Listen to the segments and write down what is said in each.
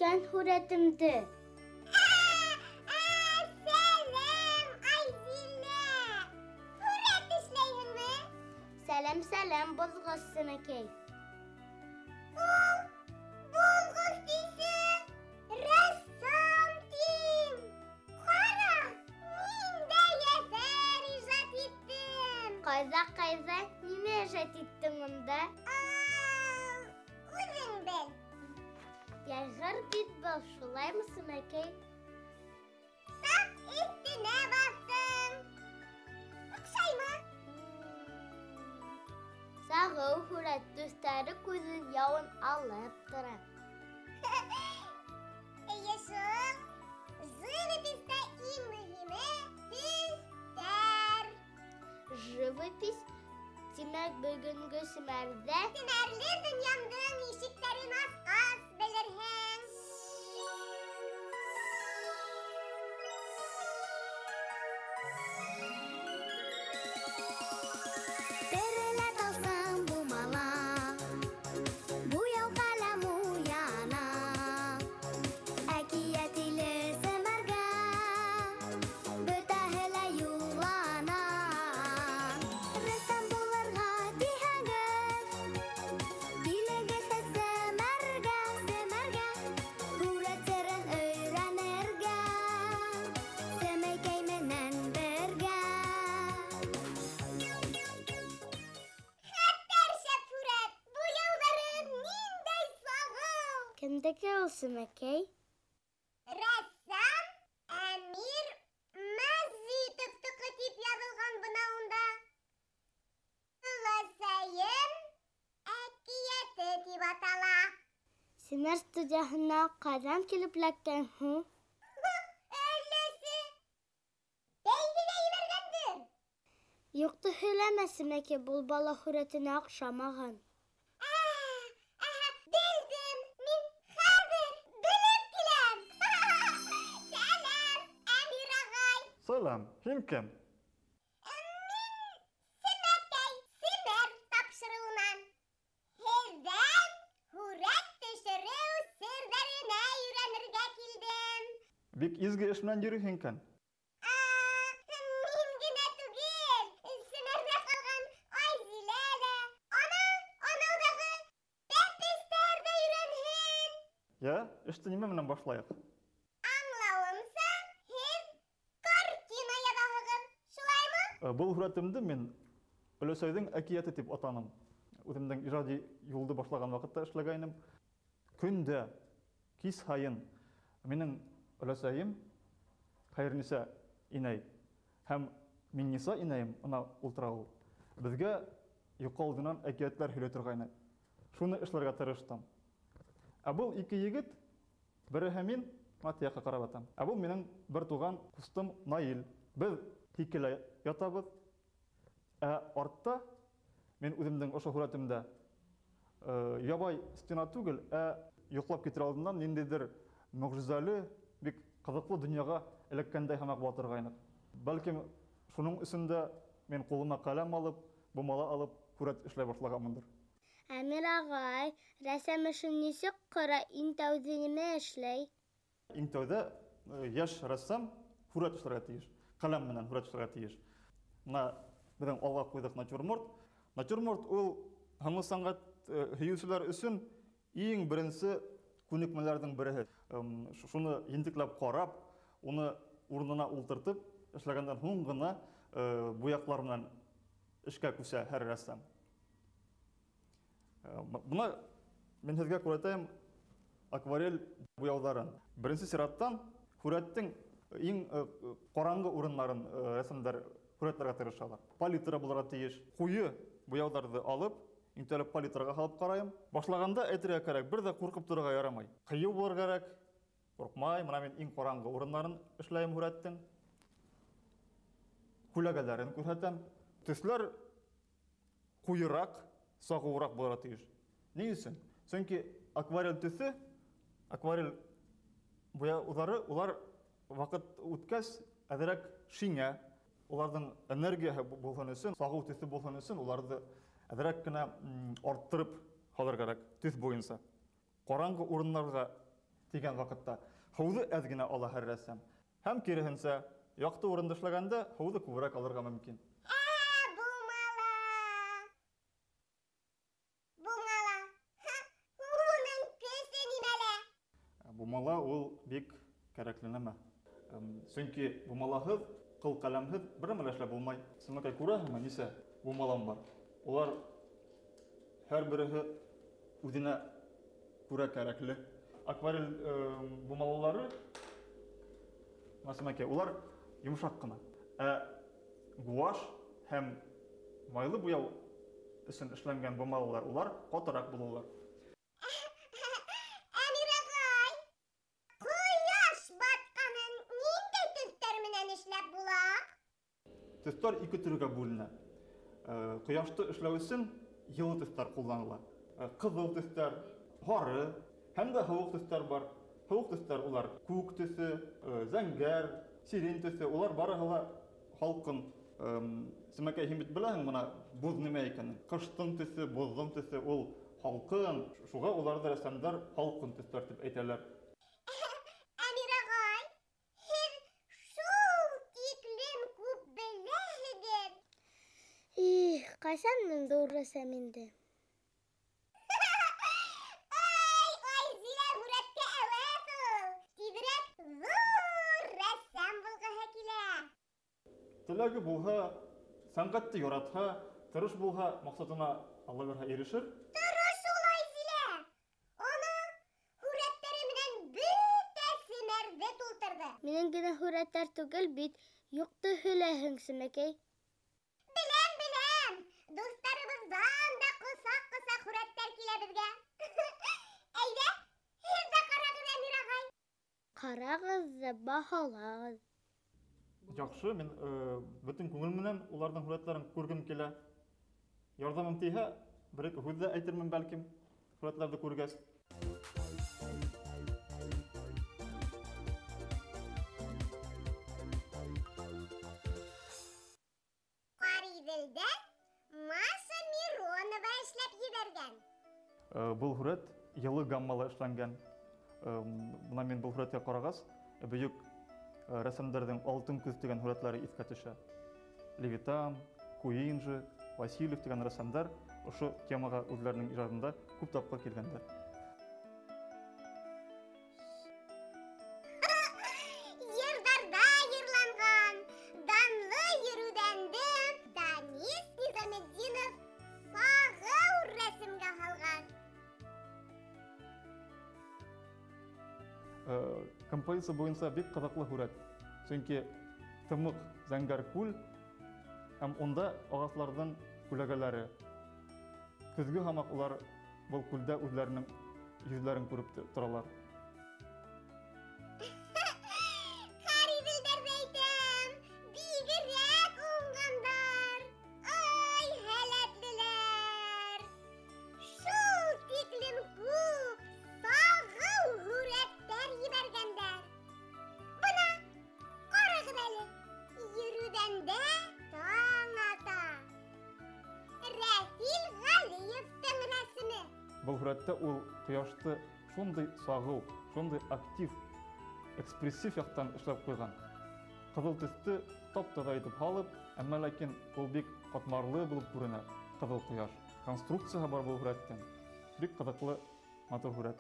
килгән һүрәтемде. Сәлам, Айзилә! Һүрәт эшләйһеңме? Сәлам, булгыз Сөнәкәй. Булгыз дисең, рәссам тим. Ҡара, мин дә әҫәр ижад иттем. Ҡайҙа, нимә ижад иттең унда? Үҙең бел. Яғыр бит был, шулаймы Сөнәкәй? Саҡ өҫтөнә баҫтың. Оҡшаймы? Сағыу һүрәт төҫтәре күҙен яуын алып тора. Эйе шул. Живописта иң мөһиме төҫтәр. Живопись, тимәк бөгөнгө семәрҙә Һөнәрле донъямдың ишектәрен асҡас белерһең. Терелә талсың бумала, буяу ҡәләм уяна. Әкиәт иле семәргә, бөтәһе лә юллана. Рәссам булырға тиһәгеҙ, килегеҙ семәргә, һүрәт серен өйрәнергә, Сөнәкәй менән бергә. Хәтәр шәп һүрәт, буяуҙары ниндәй сағыу! кемдеке ул Сөнәкәй? Рәссам Әмир Мәзитовтыҡы тип яҙылған бынауында. Өләсәйем әкиәте тип атала. Семәр студияһына ҡайҙан килеп эләккән һуң? Өләсе бәйгегә ебәргәндер. Юҡты һөйләмә, Сөнәкәй, был бала һүрәтенә оҡшамаған. Белдем, мин хәҙер белеп киләм. Сәлам, Әмир ағай. Сәлам, һин кем? Мин Сөнәкәй, Семәр тапшырыуынан. Һеҙҙән һүрәт төшөрөү серҙәренә өйрәнергә килдем. Бик изге эш менән йөрөйһең икән. Мин генә түгел, Семәрҙә ҡалған Айзилә лә. Анауҙағы бәпестәр ҙә өйрәнһен. Я, эште нимә менән башлайыҡ? Аңлауымса, һеҙ картина яҙаһығыҙ, шулаймы? Был һүрәтемде мин өләсәйҙең әкиәте тип атаным. Үҙемдең ижади юлды башлаған ваҡытта эшләгәйнем. Көндә, кис һайын минең өләсәйем Хәйерниса инәй һәм Миңниса инәйем, ана ултыра ул, беҙгә йоҡо алдынан әкиәттәр һөйләй торғайны. Шуны эшләргә тырыштым. Ә был ике егет, береһе мин, Матияҡа ҡарап атам. Ә был минең бер туған ҡустым Наил. Беҙ һикелә ятабыҙ. Ә артта мин үҙемдең ошо һүрәтемдә ябай стена түгел, ә йоҡлап китер алдынан ниндәйҙер мөғжизәле, бик ҡыҙыҡлы донъяға эләккәндәй һымаҡ була торғайныҡ. Бәлкем, шуның өсөндә мин ҡулыма ҡәләм алып, бумала алып, һүрәт эшләй башлағанмындыр. Әмир ағай, рәсәм эшен нисек ҡыра, иң тәүҙә нимә эшләй? Иң тәүҙә йәш рәссам һүрәт эшләргә тейеш. Ҡәләм менән һүрәт эшләргә тейеш. Мына беҙҙең алға ҡуйҙыҡ натюрморт. Натюрморт ул һынлы сәнғәт һөйөүселәр өсөн иң беренсе күнекмәләрҙең береһе. Шуны ентекләп ҡарап, уны урынына ултыртып, эшләгәндән һуң ғына буяҡлар менән эшкә күсә һәр рәссам. Бына мин һеҙгә күрһәтәйем акварель буяуҙарын. Беренсе сираттан һүрәттең иң ҡараңғы урыннарын рәссамдар һүрәтләргә тырышалар. Палитра булырға тейеш. Ҡуйы буяуҙарҙы алып, интеллеп палитраға һалып ҡарайым. Башлағанда әйтергә кәрәк, бер дә ҡурҡып торырға ярамай. Ҡыйыу булыр кәрәк. Ҡурҡмай, мына мин иң ҡараңғы урыннарын эшләйем һүрәттең. Күләгәләрен күрһәтәм. Төҫләр ҡуйыраҡ, сағыуыраҡ булырға тейеш. Ни өсөн? Сөнки акварель төҫө, акварель буяуҙары, улар ваҡыт үткәс әҙерәк шиңә. Уларҙың энергияһы булһын өсөн, сағыу төҫө булһын өсөн, уларҙы әҙерәк кенә арттырып һалыр кәрәк төҫ буйынса. Ҡараңғы урынларға дигән вакытта һауҙы әҙ генә ала һәр рәссам. Һәм киреһенсә, яҡты урында эшләгәндә һауҙы күберәк алырға мөмкин. Булмала. Булмала. Уның көсө нимәлә? Бумала ул бик кәрәкле нәмә. Сөнки бумалаһыҙ, ҡыл ҡәләмһеҙ бер нәмә лә эшләп булмай. Сынакай, күрәһеңме нисә бумалам бар? Улар һәр береһе үҙенә күрә кәрәкле. Акварель бумалалары, Насимәкәй, улар йомшаҡ ҡына. Ә гуаш һәм майлы буяу өсөн эшләнгән бумалалар, улар ҡатыраҡ булалар. Әмирағай, ҡояш батҡанын ниндәй төҫтәр менән эшләп була? Төҫтәр ике төргә бүленә. Ҡояшты эшләү өсөн йылы төҫтәр ҡулланыла. Ҡыҙыл төҫтәр, һары һәм дә һыуыҡ төҫтәр бар. Һыуыҡ төҫтәр улар күк төҫө, зәңгәр, сирень төҫө, улар барыһы ла һалҡын. Сәмәкәй, һин бит беләһең бына боҙ нимә икәнен? Ҡыштың төҫө, боҙҙоң төҫө ул һалҡын. Шуға уларҙы рәссамдар һалҡын төҫтәр тип әйтәләр. Әмирағай, һеҙ шул тиклем күп беләһегеҙ. Ҡасан инде ул рәссам инде? Ой, Зилә һүрәткә әүәҫ ул. Тиҙерәк ҙур рәссам булғыһы килә. Теләге булһа, сәнғәтте яратһа, тырыш булһа, маҡсатына Алла бирһә ирешер. Тырыш улай, Зилә. Уның һүрәттәре менән бөтәсе мәрҙе тултырҙы. Минең генә һүрәттәр түгел бит, юҡты һөйләһең, Сәмәкәй. Беләм. Дуҫтарыбыҙҙан да ҡосаҡ-ҡосаҡ һүрәттәр килә беҙгә. Әйҙә, һеҙ ҙә ҡарағыҙ, Әмирағай. Ҡарағыҙ ҙа баһалағыҙ. Яҡшы, мин бөтөн күңел менән уларҙың һүрәтләрен күргем килә. Ярҙамым тейһә, бер-ике һүҙ ҙә әйтермен бәлкем, һүрәтләрҙе күргәс. Ҡариҙелдән Маша Миронова эшләп ебәргән. Был һүрәт йылы гаммалы эшләнгән. Бына мин был һүрәткә ҡарағас, бөйөк рәссамдарҙың алтын күҙ тигән һүрәтләре иҫкә төшә. Левитан, Куинджи, Васильев тигән рәссамдар ошо темаға үҙләренең ижадында күп тапҡыр килгәндәр. Йырҙарҙа йырланған, данлы йөрөүҙәнде Данис Низаметдинов сағыу рәсемгә һалған. Композиция буйынса бик ҡыҙыҡлы һүрәт. Сөнки тымыҡ зәңгәр күл һәм унда ағасларҙың күләгәләре. Көҙгө һамаҡ улар был күлдә үҙләренең йөҙләрен күреп торалар. Ҡариҙелдәрҙе әйтәм, бигерәк уңғандар. Ай, һәләтлеләр. Шул тиклем күп сағыу һүрәттәр ебәргәндәр. Бына, ҡарағыҙ әле, йөрөүҙән дә таң ата. Рәфил Ғәлиевтең рәсеме. Был һүрәттә ул ҡояшты шундай сағыу, шундай актив, экспрессив яҡтан эшләп ҡуйған. Ҡыҙыл төҫтө тап-таҙа итеп һалып, әммә ләкин ул бик ҡатмарлы булып күренә, ҡыҙыл ҡояш. Конструкцияһы бар был һүрәттең. Бик ҡыҙыҡлы, матур һүрәт.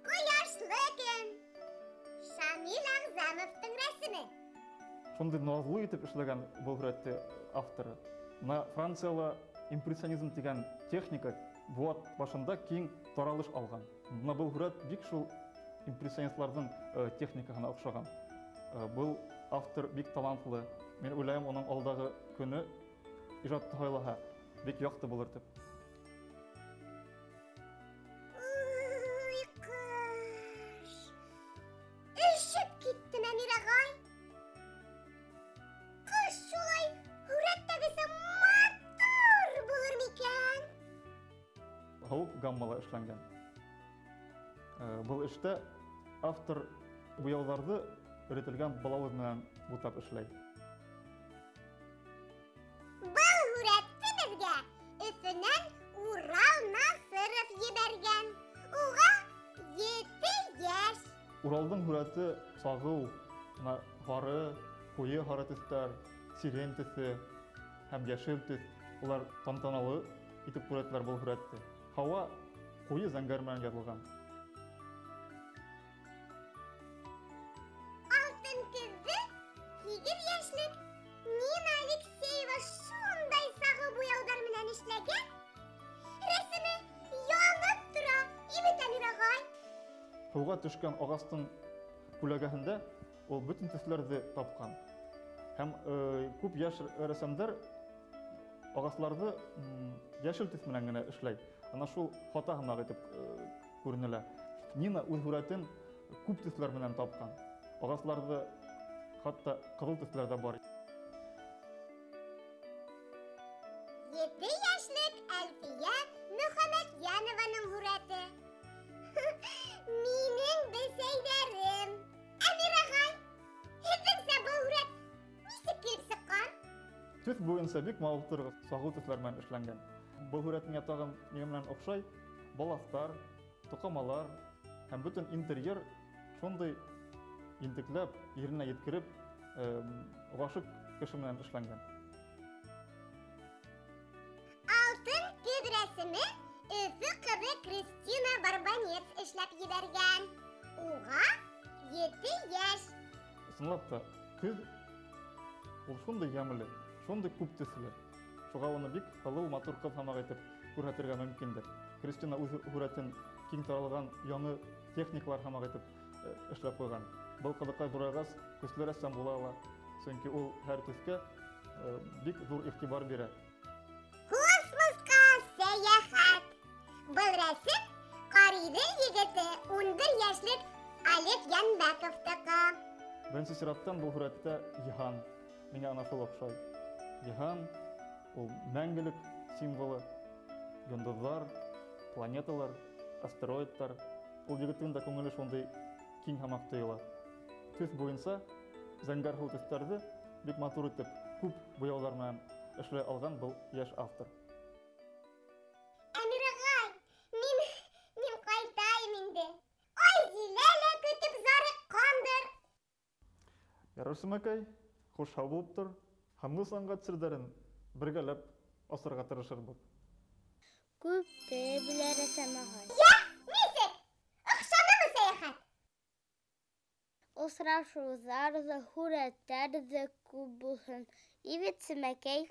Ҡояшлы көн. Шамил Ағзамовтың рәсеме. Шундай наҙлы итеп эшләгән был һүрәтте авторы. Мына Францияла импрессионизм тигән техника быуат башында киң таралыш алған. Мына был һүрәт бик шул импрессионистларҙың техникаһына оҡшаған. Был автор бик талантлы. Мин уйлайым, уның алдағы көнө ижадты һайлаһа, бик яҡты булыр тип. Уй, ҡыш. Өшөп киттем, Әмирағай. Ҡыш шулай һүрәттәгесә матур булыр микән? Һыуыҡ гаммала эшләнгән. Был эштә автор буяуҙарҙы өйрәтелгән балауыҙ менән бутап эшләй. Был һүрәтте беҙгә Өфөнән Урал Насыров ебәргән. Уға Уралдың хүрәте сағыу, хары, куе хары төстәр, сирен төсе һәм яшел төс. Улар тантаналы итеп күрәтләр был хүрәтте. Һава куе зәңгәр менән язылган. Алтын кызы, 8 яшьлек Нина Алексеева шундай сагы буяудар менән эшләгән. Рәсеме янып тора, Ибет Әмир агай. Һуга төшкән агастың күләгәһендә ул бөтен төсләрне тапкан. Һәм күп яшь рәссамнар агасларны яшел төс менән генә эшләй. Ана шул хата һымак итеп күренелә. Нина үз хүрәтен күп төсләр менән тапкан. Агасларны хатта кызыл төсләр дә бар. 7 яшьлек Әлфия Мөхәммәтьянованың хүрәте. Минең бесәйләрем. Әмир агай, һеҙҙеңсә был хүрәт нисек килеп сыҡҡан? Төс буйынса бик мавыҡтыр сағыу төсләр менән эшләнгән. Был хүрәтнең ятагы нигә менән оҡшай? Балаҫтар, тоҡамалар һәм бөтөн интерьер шундай интекләп, еренә еткереп, ғашиҡ кеше менән эшләнгән. Алтын көҙ рәсеме Өфө ҡыҙы Кристина Барбанец эшләп ебәргән. Уға 7 йәш. Ысынлап та, көҙ ул шундай йәмле, шундай күп төҫлө. Шуға уны бик һылыу, матур ҡыҙ һымаҡ итеп күрһәтергә мөмкиндер. Кристина үҙ һүрәтен киң таралған яңы техникалар һымаҡ итеп эшләп ҡуйған. Был ҡыҙыҡай ҙурайғас, көслө рәссам була ала, сөнки ул һәр төҫкә бик ҙур иғтибар бирә. Космосҡа сәйәхәт. Был рәсем Ҡариҙел егете 11 йәшлек Олег Янбәковтыҡы. Беренсе сираттан был һүрәттә Йыһан миңә ана шул оҡшай. Йыһан ул мәңгелек символы, йондоҙҙар, планеталар, астероидтар. Ул егеттең дә күңеле шундай киң һымаҡ тойола. Төҫ буйынса зәңгәр һыу төҫтәрҙе бик матур итеп күп буяуҙар менән эшләй алған был йәш автор. Әмир агай, мин ҡайтайым инде. Айзилә лә көтөп зарыҡҡандыр. Ярар Сәмәкәй, хуш булып тор. Һәмле сәнғәт серҙәрен бергәләп асырға тырышырбыҙ. Күпте белә рәссам ағай. Нисек? Оҡшанымы сәйәхәт? Осрашыуҙар ҙа, һүрәттәр ҙә күп булһын. Ибет Сәмәкәй.